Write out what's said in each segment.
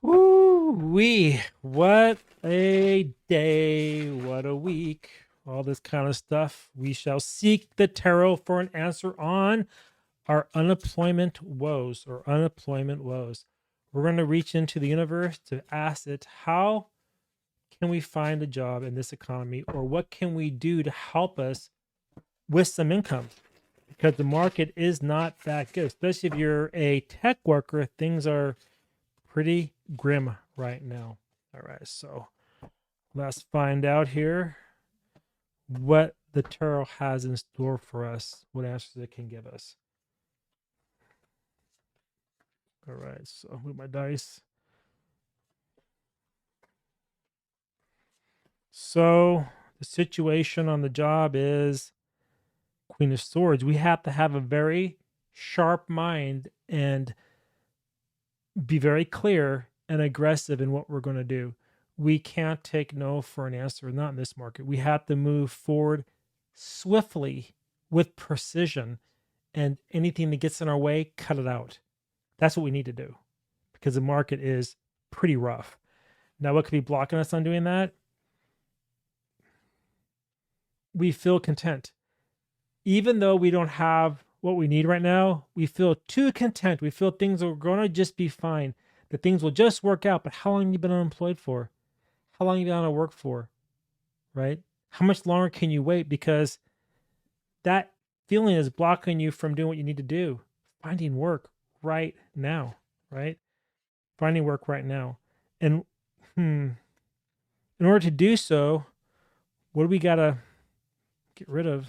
Woo-wee. What a day. What a week. All this kind of stuff. We shall seek the tarot for an answer on our unemployment woes or unemployment woes. We're going to reach into the universe to ask it, how can we find a job in this economy, or what can we do to help us with some income? Because the market is not that good, especially if you're a tech worker. Things are pretty grim right now. All right, so let's find out here what the tarot has in store for us, what answers it can give us. All right, so move my dice. So the situation on the job is Queen of Swords. We have to have a very sharp mind and be very clear and aggressive in what we're going to do. We can't take no for an answer, not in this market. We have to move forward swiftly with precision, and anything that gets in our way, cut it out. That's what we need to do because the market is pretty rough. Now, what could be blocking us on doing that? We feel content. Even though we don't have what we need right now, we feel too content. We feel things are going to just be fine, that things will just work out. But how long have you been unemployed for? How long have you been out of work for? Right? How much longer can you wait? Because that feeling is blocking you from doing what you need to do. Finding work right now, right? Finding work right now. And in order to do so, what do we got to get rid of?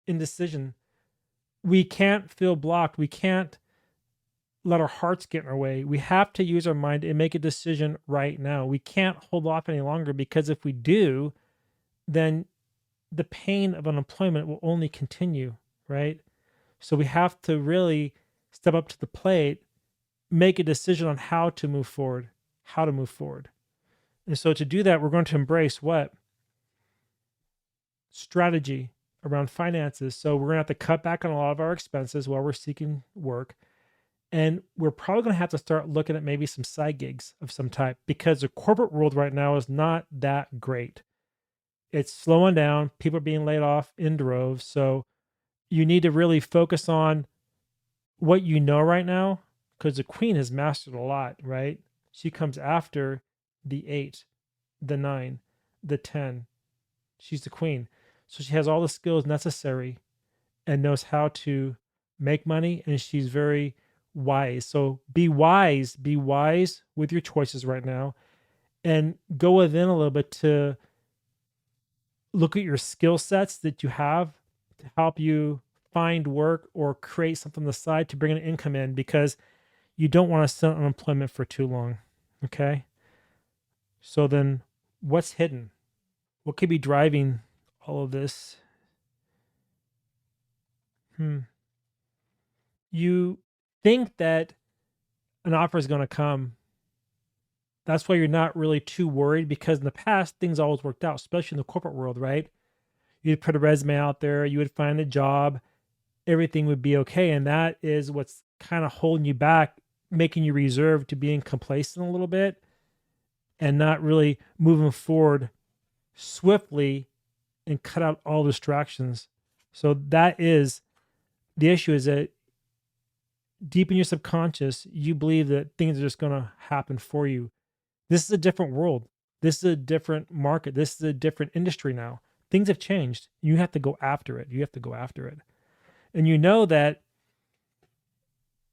Indecision. We can't feel blocked. We can't let our hearts get in our way. We have to use our mind and make a decision right now. We can't hold off any longer, because if we do, then the pain of unemployment will only continue, right? So we have to really step up to the plate, make a decision on how to move forward, And so to do that, we're going to embrace what? Strategy around finances. So we're going to have to cut back on a lot of our expenses while we're seeking work. And we're probably going to have to start looking at maybe some side gigs of some type, because the corporate world right now is not that great. It's slowing down. People are being laid off in droves. So you need to really focus on what you know right now, because the queen has mastered a lot, right? She comes after the 8, the 9, the 10. She's the queen. So she has all the skills necessary and knows how to make money, and she's very wise. So be wise with your choices right now, and go within a little bit to look at your skill sets that you have to help you find work or create something on the side to bring an income in, because you don't want to sit on unemployment for too long. Okay. So then what's hidden? What could be driving all of this? You think that an offer is going to come. That's why you're not really too worried, because in the past, things always worked out, especially in the corporate world, right? You'd put a resume out there, you would find a job, everything would be okay. And that is what's kind of holding you back, making you reserved to being complacent a little bit and not really moving forward swiftly and cut out all distractions. So that is the issue, is that deep in your subconscious, you believe that things are just going to happen for you. This is a different world. This is a different market. This is a different industry now. Things have changed. You have to go after it. And you know that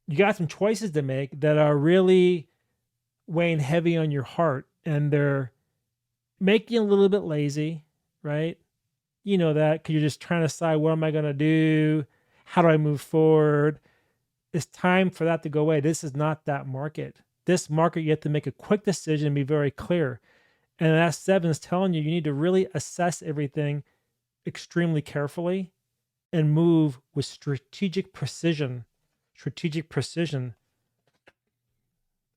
you got some choices to make that are really weighing heavy on your heart, and they're making you a little bit lazy, right? You know that, because you're just trying to decide, what am I going to do? How do I move forward? It's time for that to go away. This is not that market. This market, you have to make a quick decision and be very clear. And that 7 is telling you, you need to really assess everything extremely carefully and move with strategic precision.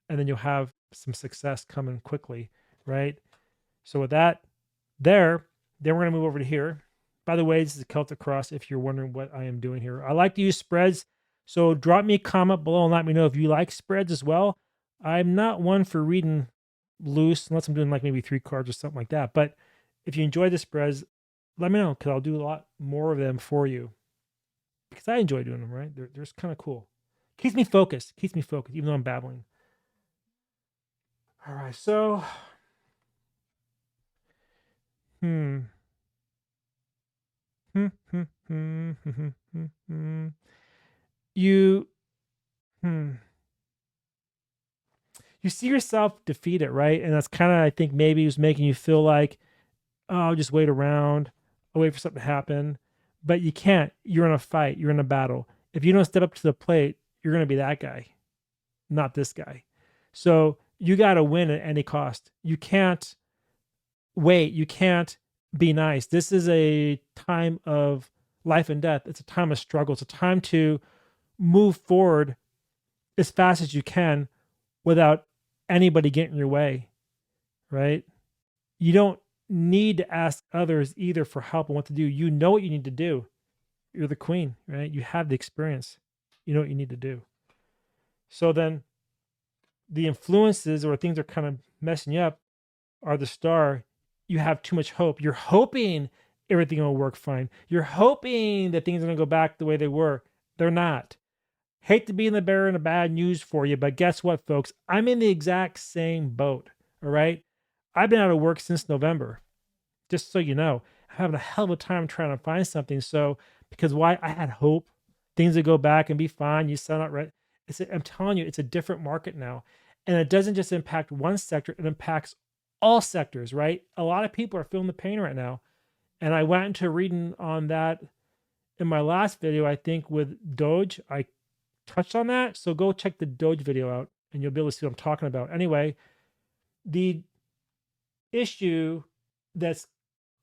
And then you'll have some success coming quickly, right? So with that then we're going to move over to here. By the way, this is a Celtic cross, if you're wondering what I am doing here. I like to use spreads. So drop me a comment below and let me know if you like spreads as well. I'm not one for reading loose unless I'm doing like maybe 3 cards or something like that. But if you enjoy the spreads, let me know because I'll do a lot more of them for you because I enjoy doing them, right? They're just kind of cool. Keeps me focused, even though I'm babbling. All right, so, hmm. You, hmm. You see yourself defeated, right? And that's kind of, I think, maybe it was making you feel like, oh, I'll just wait around. I'll wait for something to happen. But you can't. You're in a fight. You're in a battle. If you don't step up to the plate, you're going to be that guy, not this guy. So you got to win at any cost. You can't wait. You can't be nice. This is a time of life and death. It's a time of struggle. It's a time to move forward as fast as you can without anybody getting in your way, right? You don't need to ask others either for help on what to do. You know what you need to do. You're the queen, right? You have the experience. You know what you need to do. So then the influences or things that are kind of messing you up are the star. You have too much hope. You're hoping everything will work fine. You're hoping that things are going to go back the way they were. They're not. Hate to be in the bearer of bad news for you, but guess what, folks? I'm in the exact same boat. All right. I've been out of work since November. Just so you know, I'm having a hell of a time trying to find something. So, because why? I had hope things would go back and be fine. You sound out right. I'm telling you, it's a different market now. And it doesn't just impact one sector, it impacts all sectors, right? A lot of people are feeling the pain right now. And I went into reading on that in my last video, I think with Doge. I touched on that. So go check the Doge video out and you'll be able to see what I'm talking about. Anyway, the issue that's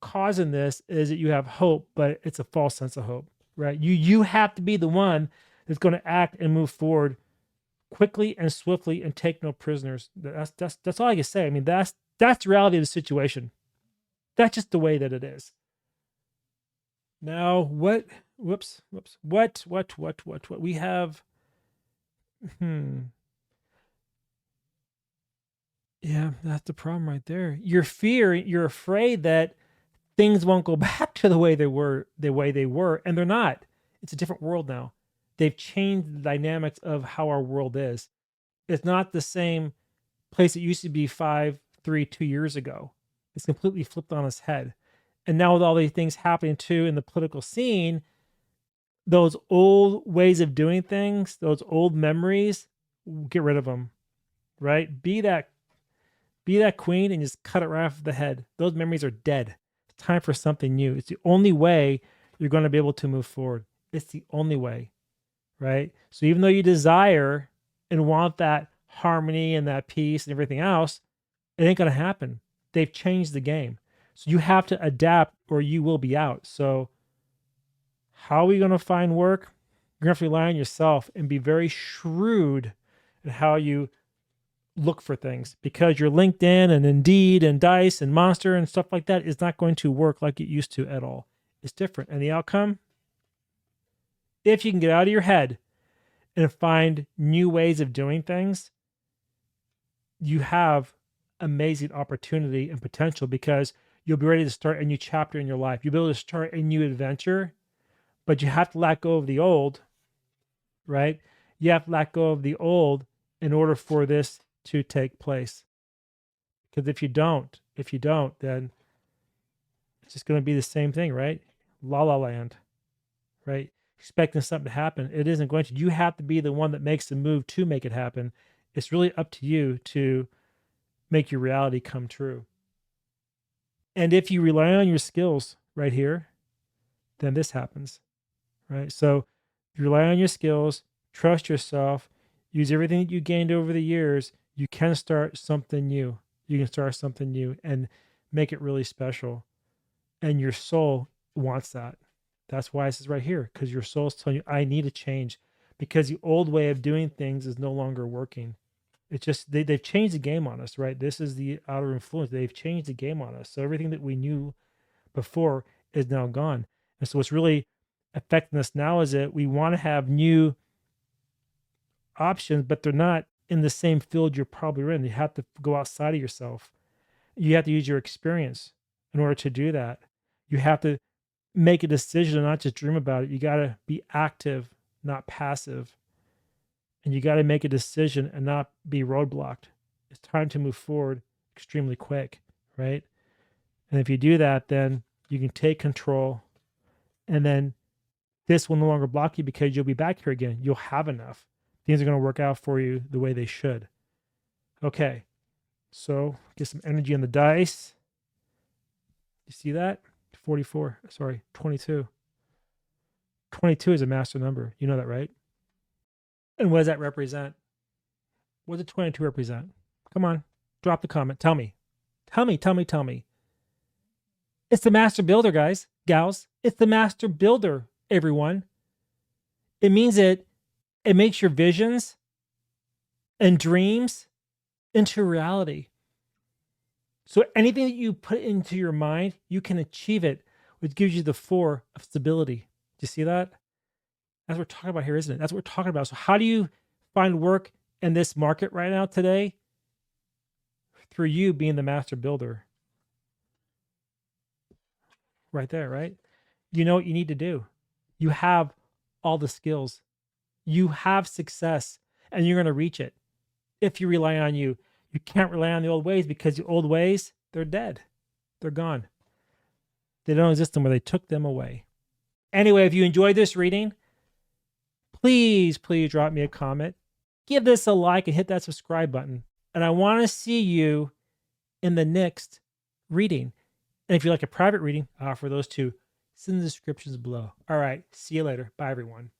causing this is that you have hope, but it's a false sense of hope, right? You have to be the one that's going to act and move forward quickly and swiftly and take no prisoners. That's all I can say. I mean, that's the reality of the situation. That's just the way that it is. Now, what? Whoops. What we have? Yeah, that's the problem right there. You're afraid that things won't go back to the way they were, and they're not. It's a different world now. They've changed the dynamics of how our world is. It's not the same place it used to be 2 years ago. It's completely flipped on its head. And now with all these things happening too in the political scene, those old ways of doing things, those old memories, get rid of them, right? Be that queen and just cut it right off the head. Those memories are dead. It's time for something new. It's the only way you're going to be able to move forward. It's the only way, right? So even though you desire and want that harmony and that peace and everything else, it ain't going to happen. They've changed the game. So you have to adapt or you will be out. So how are we going to find work? You're going to have to rely on yourself and be very shrewd in how you look for things, because your LinkedIn and Indeed and Dice and Monster and stuff like that is not going to work like it used to at all. It's different. And the outcome, if you can get out of your head and find new ways of doing things, you have amazing opportunity and potential, because you'll be ready to start a new chapter in your life. You'll be able to start a new adventure, but you have to let go of the old, right? You have to let go of the old in order for this to take place. Because if you don't, then it's just going to be the same thing, right? La la land, right? Expecting something to happen. It isn't going to. You have to be the one that makes the move to make it happen. It's really up to you to make your reality come true. And if you rely on your skills right here, then this happens, right? So if you rely on your skills, trust yourself, use everything that you gained over the years, you can start something new. You can start something new and make it really special. And your soul wants that. That's why this is right here, because your soul's telling you, I need a change, because the old way of doing things is no longer working. It's just they've changed the game on us, right? This is the outer influence. They've changed the game on us. So everything that we knew before is now gone. And so what's really affecting us now is that we want to have new options, but they're not in the same field you're probably in. You have to go outside of yourself. You have to use your experience in order to do that. You have to make a decision and not just dream about it. You got to be active, not passive. And you got to make a decision and not be roadblocked. It's time to move forward extremely quick, right? And if you do that, then you can take control, and then this will no longer block you because you'll be back here again. You'll have enough. Things are going to work out for you the way they should. Okay. So get some energy on the dice. You see that? 44. Sorry, 22. 22 is a master number. You know that, right? And what does that represent? What does 22 represent? Come on, drop the comment. Tell me. Tell me. It's the master builder, guys, gals. It's the master builder, everyone. It means it makes your visions and dreams into reality. So anything that you put into your mind, you can achieve it, which gives you the 4 of stability. Do you see that? That's what we're talking about here, isn't it? That's what we're talking about. So how do you find work in this market right now today? Through you being the master builder. Right there, right? You know what you need to do. You have all the skills. You have success, and you're going to reach it. If you rely on you, you can't rely on the old ways, because the old ways, they're dead. They're gone. They don't exist anymore. They took them away. Anyway, if you enjoyed this reading, please drop me a comment. Give this a like and hit that subscribe button. And I want to see you in the next reading. And if you like a private reading, I offer those too. It's in the descriptions below. All right. See you later. Bye, everyone.